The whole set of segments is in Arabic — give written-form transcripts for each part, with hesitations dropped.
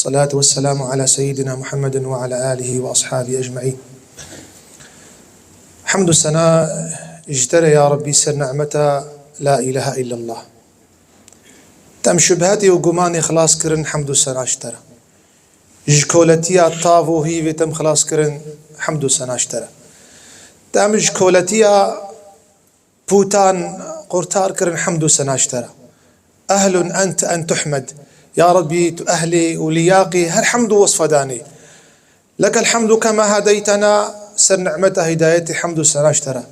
الصلاة والسلام على سيدنا محمد وعلى آله وأصحابه أجمعين. حمد السنة اجترى يا ربي سر نعمة لا إله إلا الله. تم شبهاتي وقماني خلاص كرن حمد السنة اشترى. جكولتي الطافو هي تم خلاص كرن حمد السنة اشترى. تم جكولتي بوتان قرطار كرن حمد السنة اشترى. أهل أنت أن تحمد يا ربي أهلي ولياقي هالحمد وصفداني لك الحمد كما هديتنا سر نعمة هدايتي حمد سنة اشترى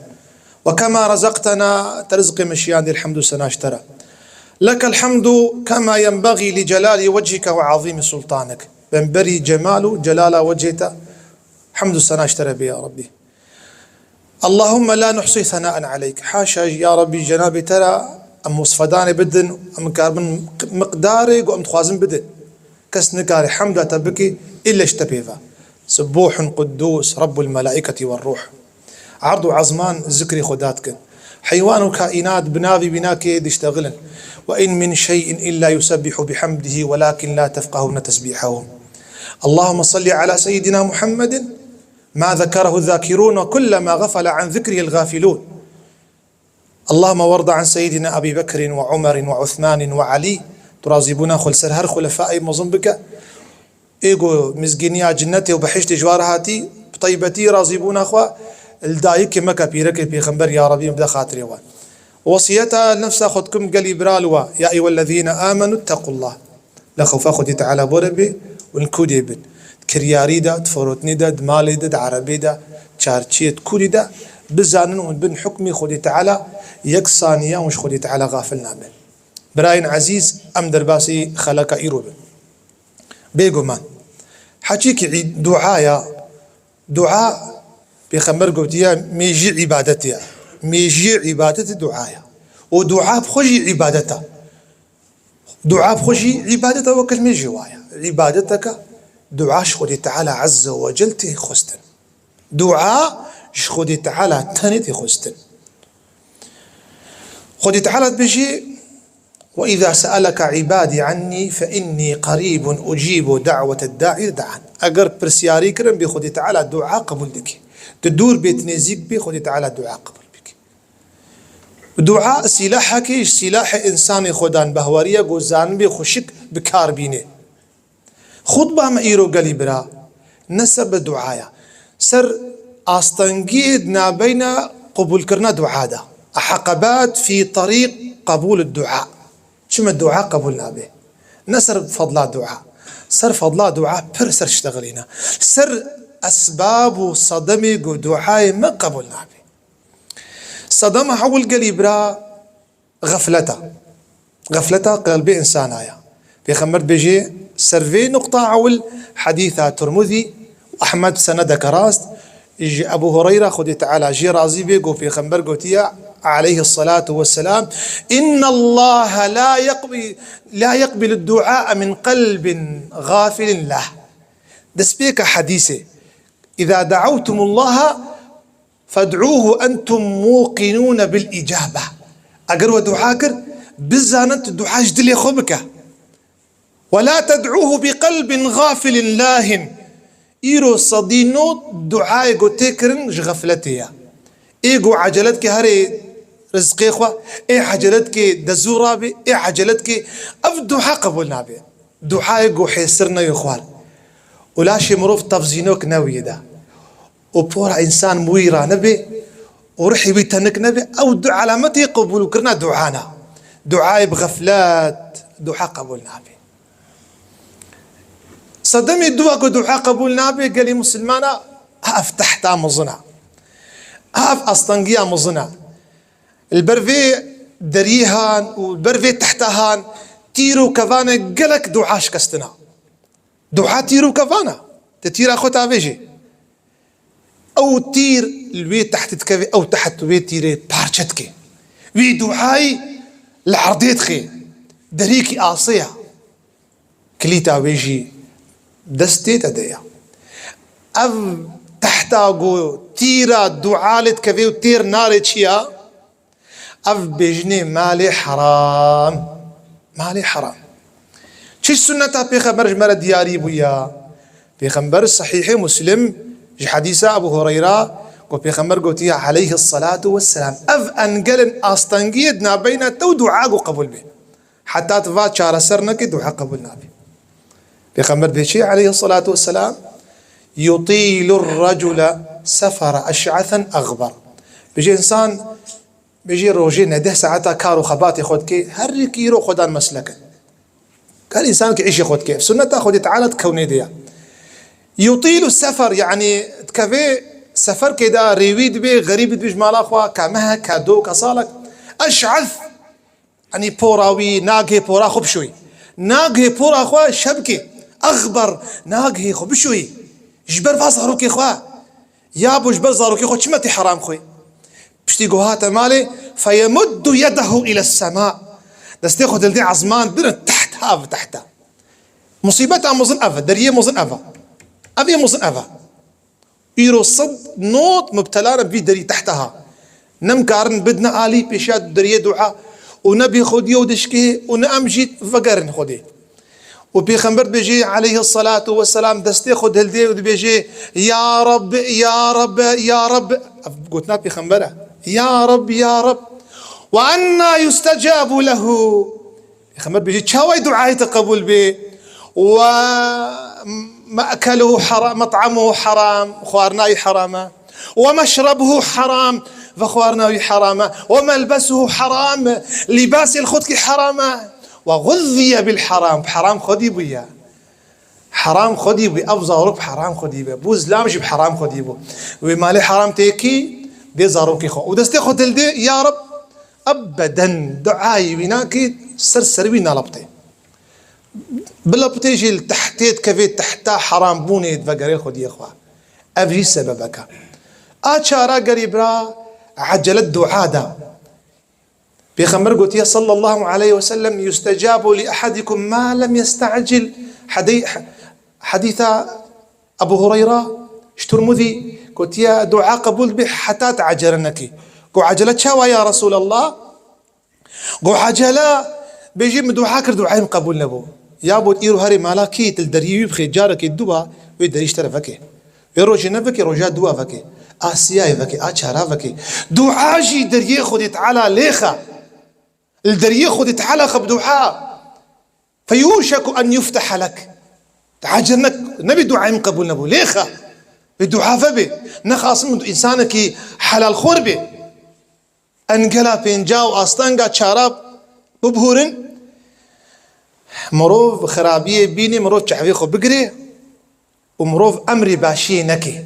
وكما رزقتنا ترزق مشيان الحمد سنة اشترى لك الحمد كما ينبغي لجلال وجهك وعظيم سلطانك بنبري جمال جلال وجهك حمد سنة اشترى بي يا ربي. اللهم لا نحصي ثناء عليك حاشا يا ربي جنابي ترى أم وصفداني بدن أم كاربن مقداري وأم تخوازن بدن كس نكاري حمد تبكي إلا اشتبيفا سبوح قدوس رب الملائكة والروح عرض عظمان ذكري خداتك حيوان وكائنات بنابي بناكي يشتغلن وإن من شيء إلا يسبح بحمده ولكن لا تفقهون تسبيحهم. اللهم صل على سيدنا محمد ما ذكره الذاكرون وكلما غفل عن ذكره الغافلون. اللهم وارض عن سيدنا أبي بكر وعمر وعثمان وعلي ترازبنا خل سرهر خلفاء مظنبك إيجو مزجينيا جنتي وبحشت جوارهاتي بطيبتي رازبونا أخوا الدايك مكا بيرك بيغمبر يا ربي مبدا خاطري وان وصيتها نفسها خدكم قال برالوا يا أيها الذين آمنوا اتقوا الله لا خوف أخذ تعالى بربي ونكودي بن كرياريدا تفروتنيدا دماليدا عربيدا تشارتشيت كوريدا بزانن وبن حكمي خدي تعالى يكسانيا وش خدي تعالى غافلنا بن براين عزيز أم درباسي خلق إيروبن بيقو مان حكيك دعاء بيخمر قوتيا ميجي عبادتها ميجي عبادة دعايا ودعاء بخجي عبادتها دعاء بخجي عبادتها وكل ميجي وايا عبادتك دعاء شخدي تعالى عز وجل تخستن دعاء شخدي تعالى تنتي خستن خدي تعالى بيجي وإذا سألك عبادي عني فإني قريب أجيب دعوة الداعي دعان أقر برسياري كرم بخدي تعالى دعاء قبول لك تدور بيت نزيك بخدي تعالى دعاء قبول بك دعاء سلاحك سلاح إنسان خدان بهورية جوزان بخشك بكاربينه خطبة ما إيرو قليبرا نسب دعايا سر أستنجيد نابين قبول كرنا دعاء حقبات في طريق قبول الدعاء شما الدعاء قبولنا به نسر فضل الدعاء سر فضل الدعاء برسر اشتغلينا سر أسباب صدمي دعاء ما قبولنا به صدم حول قليبرا غفلته قلبي إنسان آيا في خمرت بيجي سرفي نقطة عول حديثة ترمذي أحمد سند كراست يجي أبو هريرة خدي تعالى جي رازي بيقو في خمبر قوتيا عليه الصلاة والسلام إن الله لا يقبل الدعاء من قلب غافل له دسبيك حديثي إذا دعوتم الله فادعوه أنتم موقنون بالإجابة أقروا دعاكر بزانت الدعاء جدلي خبك ولا تدعوه بقلب غافل لاهن إيرو صدينو دعاء قتكرن غفلتيا إيجو عجلتك هري رزقي إخوة إيه عجلتك دزورة بي إيه عجلتك أف دعاء قبولنا بي دعاء إيجو حيسرنا يا إخوان ولا شي مروف تفزينوك ناوية دا وبورا إنسان مويرا نبي ورحي بيتنك نبي أو علامتي قبول كرنا دعانا دعاء بغفلات دعاء قبولنا بي صدمي الدواء دعاء قبولنا بي قال لي مسلمانا أف تحت مظنا أف أسطنجيا مظنا البرفي دريهان والبرفي تحتهان تيرو كفانا قلك دعاش كستنا دعاء تيرو كفانا تتير أخوتها بيجي أو تير البيت تحت تكفي أو تحت بيت تيري بارشتكي وي دعاي العرضيتخي دريكي آصية كليتا بيجي دستي تديا أف تحتاجو تيرا دعالت كفي وتير نار تشيا أف بيجني مالي حرام شش سنة بيخمر جمرة دياري بويا بيخمر صحيح مسلم حديث أبو هريرة وبيخمر قوتي عليه الصلاة والسلام أف أنقلن أستنقيدنا بين تو دعاء قبول به حتى تفات شار سرنك دعاء قبولنا به بيخمر بشيء عليه الصلاة والسلام يطيل الرجل سفر أشعثا أغبر بيجي إنسان بيجي روجي نده ساعتها كارو خبات ياخد كي هر كيرو خدان مسلكه قال إنسان كيعيش ياخد كيف سنة تاخد تعالى كوني ديا يطيل السفر يعني تكفي سفر كده ريويد بي غريب بجمال أخوة كمها كادو كصالك أشعث يعني بوراوي ناقه بورا خب شوي ناقه بورا أخوة شبكي أغبر ناقه خب شوي جبر فاصاروكي أخوة يا أبو جبر زاروكي أخوة شمتي حرام خوي بشتي قوهات مالي فيمد يده إلى السماء دستيخو دلدي عزمان برن تحتها تحتها مصيبتها مظن أفا دريه مظن أفا أبي مظن أفا إيرو صد نوت مبتلانا بي دري تحتها نم كارن بدنا آلي بيشات دريه دعاء ونبي خودي ودشكي ونأمجي فقرن خودي وبيخمبر بيجي عليه الصلاة والسلام دستيخو دلدي وبيجي يا رب يا رب يا رب قلتنا بيخمبره يا رب يا رب وأنا يستجاب له يخمر بيجي تشاوي دعاء تقبل به ومأكله حرام مطعمه حرام خوارناي حراما ومشربه حرام فخوارناي حراما وملبسه حرام لباس الخدك حراما وغذي بالحرام حرام خدي بيا حرام خدي بي أفزارك حرام خدي بي بوز لامش بحرام خدي بو ومالي حرام تيكي دي زاروكي خو ودستي خو دلدي يا رب أبدا دعاي بناكي سرسر بينا لبطي بلبطي جيل تحتيت كفيت تحتا حرام بوني دفقري خدي اخوا أبجي سببك أشارا قريبرا عجلت دعادا بيخمر قلت صلى الله عليه وسلم يستجاب لأحدكم ما لم يستعجل حديث أبو هريرة اشترمذي قلت يا دعاء قبول به حتى تعجلنك قو عجلت شاوى يا رسول الله قو عجلا بيجي من دعاء كر دعاء قبول نبو يا ابو ايرو هاري مالاكي تلدريو بخي جارك الدوا ويدري يشترى فكي يروجي نفكي روجا دوا فكي آسيا فكي اشارا فكي دعاء جي دري خذ تعالى ليخا الدري خذ تعالى خب دعاء فيوشك ان يفتح لك تعجلنك نبي دعاء قبول نبو ليخا الدعاء فبي نخاص من إنسانك حلال خربي أنقلا بينجاو أستانقا شاراب ببهورن مروف خرابية بيني مروف شعبيخو بقري ومروف أمري باشي نكي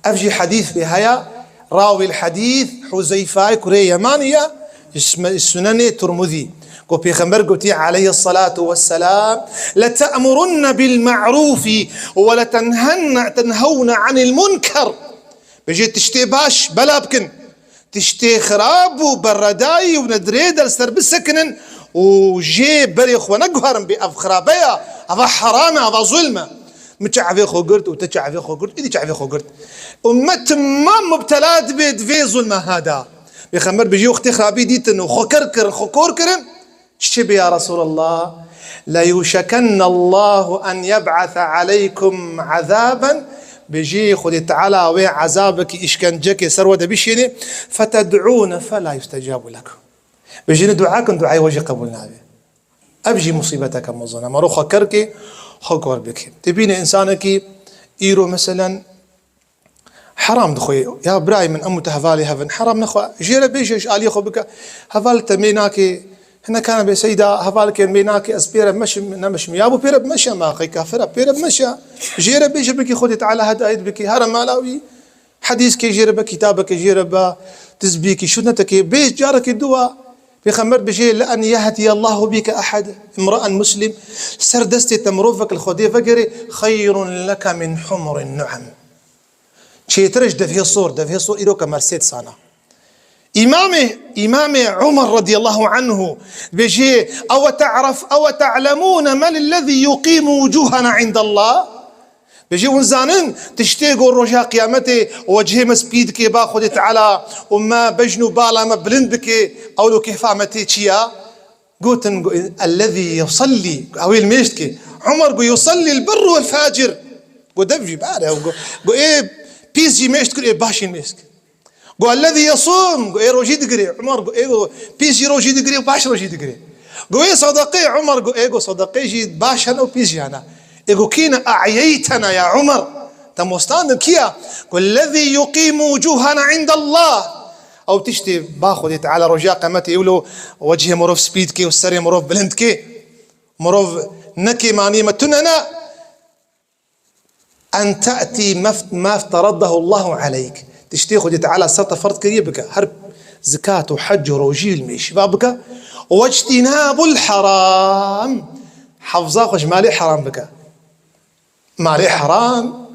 أفجي حديث بهايا راوي الحديث حزيفاي كوري يمانية السنن ترمذي وفي خمر قلتي عليه الصلاة والسلام لتأمرن بالمعروف تنهون عن المنكر بيجي تشتي باش بلا بكن تشتي خراب وبرداي وندريد السر بالسكن وجي بريخ ونقهر بأف خرابية هذا حرام هذا ظلمة متشعفي خو قرت وتشعفي خو قرت إذا تشعفي خو قرت أمت ما مبتلات بيد في ظلمة هذا بيخمر بيجي وقتي خرابي ديتن وخو كركر خو كوركرن شبي يا رسول الله لا يوشكن الله أن يبعث عليكم عذابا بيجي خذ تعالى وعذابك إشكنجك سروة بشيني فتدعون فلا يستجاب لكم بيجيني دعاكم دعاء وجه قبولنا به أبجي مصيبتك مظنة مروخة كركي خكور بك تبين إنسانك إيرو مثلا حرام دخوي يا براي من أمو تهفالي هفن حرام نخوة جيرا بيجيش آلي خو بك هفال تميناكي هنا كان بسيدا هفالك ميناكي أسبيرا مش يابو بيرا بمشى ما أخي كافرة بيرا بمشى جيرا بيجي بكي خذي تعالى هدايت بكي هرم مالاوي حديث كي جيرا كتابك جيرا تزبيكي شنتك بيج جارك الدواء في خمر بشيء لأن يهدي الله بك أحد امرأ مسلم سردستي تمروفك الخدي فقري خير لك من حمر النعم شيء ترج دفه الصور إيروك مرسيد صانا إمامي عمر رضي الله عنه بيجي أو تعلمون من الذي يقيم وجوهنا عند الله بيجي ونزانن تشتيقوا الرجاء قيامتي وجهي مسبيدك باخذ تعالى وما بجنو بالا ما بلند بك أو لو كيف عمتي تشيا قلت الذي يصلي أو المشتكي عمر قو يصلي البر والفاجر قو دبجي بعده قو إيه بيزي مشتكي إيه باشي مشتكي قو الذي يصوم قو إيه روجي دقري عمر قو إيه بيزي روجي دقري وباش روجي دقري قو إيه صدقي عمر قو إيه صدقي جي باش أنا وبيزي أنا إيه كينا أعييتنا يا عمر تموستان كيا قو الذي يقيم وجوهنا عند الله او تشتي باخذ تعالى رجاء قامتي يقولوا وجهي مروف سبيد كي والسري مروف بلند كي مروف نكي ماني متننا ان تاتي ما افترضه الله عليك تشتي خذ تعالى سطر فرض كريبك هرب زكاة وحج وروجيل مي شبابك واجتناب الحرام حفظا خوش مالي حرام بك مالي حرام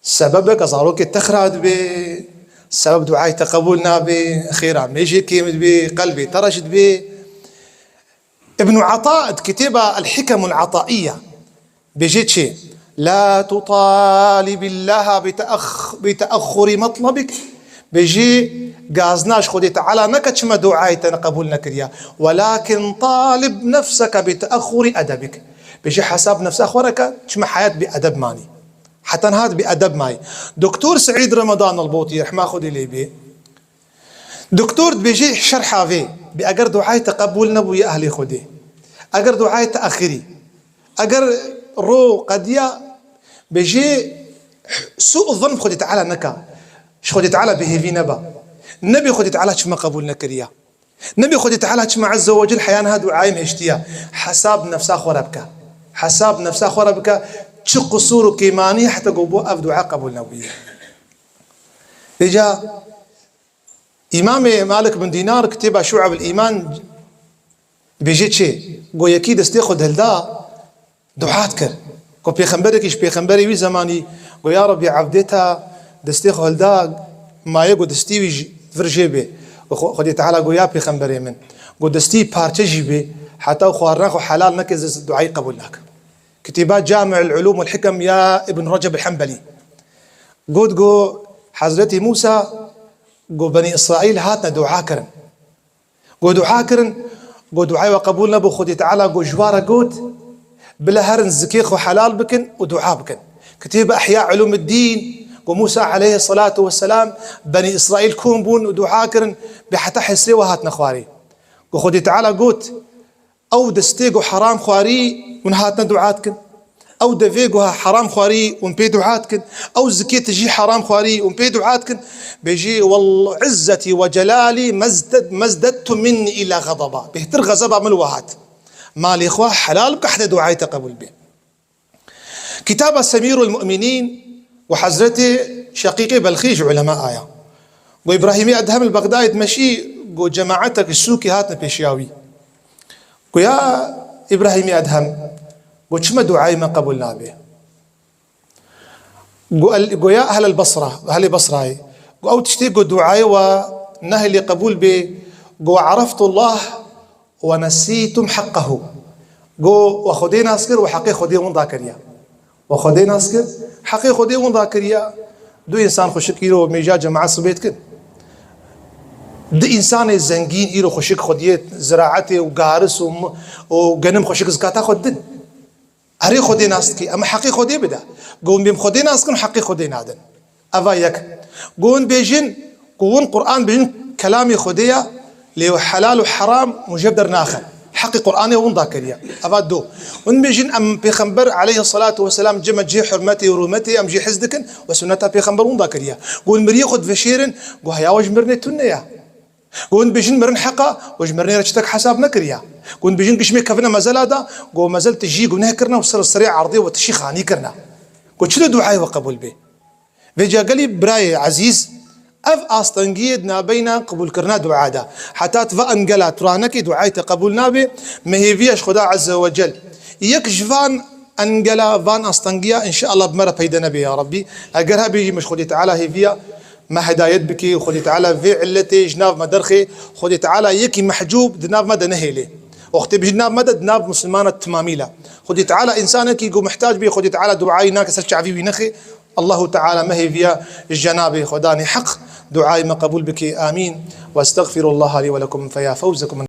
سببك صاروك التخراد بي سبب دعاء تقبلنا بخيرا ميجي كيمد بقلبي ترشد به ابن عطاء كتب الحكم العطائية بيجيت شيء لا تطالب الله بتأخر مطلبك بيجي قازناش خدي تعالى نكتش ما دعاء تقبلنا كريا ولكن طالب نفسك بتأخر أدبك بيجي حساب نفسك أخورك تشمع حياة بأدب ماني حتى هذا بأدب معي دكتور سعيد رمضان البوطي رحمة خذي لي بيه دكتور بيجي شرحه في بأجر دعاء تقبلنا ويا أهلي خذي أجر دعاء تأخري أجر رو قديا بيجي سوء الظن خذي تعالى نكا خذي تعالى به في نبا النبي خذي تعالى شما قبولنا كريا النبي خذي تعالى شما عز وجل حيانا دعاء مهشتيا حساب نفسه خربك حساب نفسه خربك شو قصور كيماني حتى قبو أفدو عقب النووية إجا إمام مالك بن دينار كتب شعب الإيمان بيجيت شيء قو يكيد استيخد هلدا دعات كر قو بيخنبرك إيش بيخنبري وي زماني قو يا ربي عبدتها دستيخد هلدا ما يقو دستيوي فرجيبي خدي تعالى قو يا بيخنبري من قو دستي بارتجيبي حتى خوارناخو حلال نكز دعاي قبول لك كتابات جامع العلوم والحكم يا ابن رجب الحنبلي قد قو حضرتي موسى قو بني إسرائيل هاتنا دعاء كرن قو دعاء كرن قو دعاء وقبولنا بو خدي تعالى قو جوارة قوت بلا هرن زكيخ وحلال بكن ودعاء بكن كتاب أحياء علوم الدين قو موسى عليه الصلاة والسلام بني إسرائيل كون بون ودعاء كرن بحتى حسري وهاتنا خواري قو خدي تعالى قوت أو دستيقو حرام خواري ونهاتنا دعاتكن أو دفيقها حرام خواري ونبي دعاتكن أو زكية تجي حرام خواري ونبي دعاتكن بيجي والله عزتي وجلالي مزددت مني إلى غضبا بيهتر غضبا من الوهات مالي إخوة حلال بكحدة دعاي تقبل به كتاب سمير المؤمنين وحزرتي شقيقي بلخيج علماء آية وإبراهيمي أدهم البغداد مشي قو جماعتك السوكي هاتنا بيشياوي قو يا إبراهيمي أدهم وشما دعاء ما قبلنا به قو يا أهل البصرة أهل بصرة أو تشتيقوا دعاء ونهي لقبول به قو عرفت الله ونسيتم حقه قو وخدينا أسكر وحقي خدي ذاكريا وخدينا أسكر حقي خدي ذاكريا دو إنسان خشك يرو ميجا جماعة صبيتكن دو إنسان الزنجين يرو خشك خديت زراعته وقارس وغنم خشك زكاة خدن أري خدي ناسكي أما حقي خدي بدا قون بيم خدي ناسكن حقي خدي نادن أفايك قون بيجن قون قرآن بيجن كلامي خديا لو حلال وحرام مجبدر ناخر حقي قرآني ون ذاكريا أفادو ون بيجن أم بيخنبر عليه الصلاة والسلام جمع جي حرمتي ورومتي أم جي حزدكن وسنتها بيخنبر ون ذاكريا قون مري خد فشيرن قو هيا وجمرني تنيا قون بيجن مرن حقا وجمرني رجتك حساب نكريا قون بيجن قشمي كفنا مازال هذا قو مازال تجي قو نهكرنا وصل السريع عرضي وتشي خاني كرنا قو شنو دعاء وقبول به فيجا قالي براي عزيز أف أستنجيدنا بين قبول كرنا دعاء دا حتى تفا أنقلا ترانك دعاء تقبلنا به ما هي فيش خدا عز وجل يكشفان أنقلا فان أستنجيا إن شاء الله بمرة بيدنا به يا ربي أقرها بيجي مش خدي تعالى هي فيها ما هدايت بكي وخدي تعالى في علتي جناب مدرخي خدي تعالى يكي محجوب دناب مدى نهيلي واختي بجناب مدى دناب مسلمانة تماميلا خدي تعالى إنسانك يقو محتاج بي خدي تعالى دعائي ناكس الشعبي وينخي الله تعالى ما هي فيها الجنابي خداني حق دعائي مقبول بك آمين واستغفر الله لي ولكم فيا فوزكم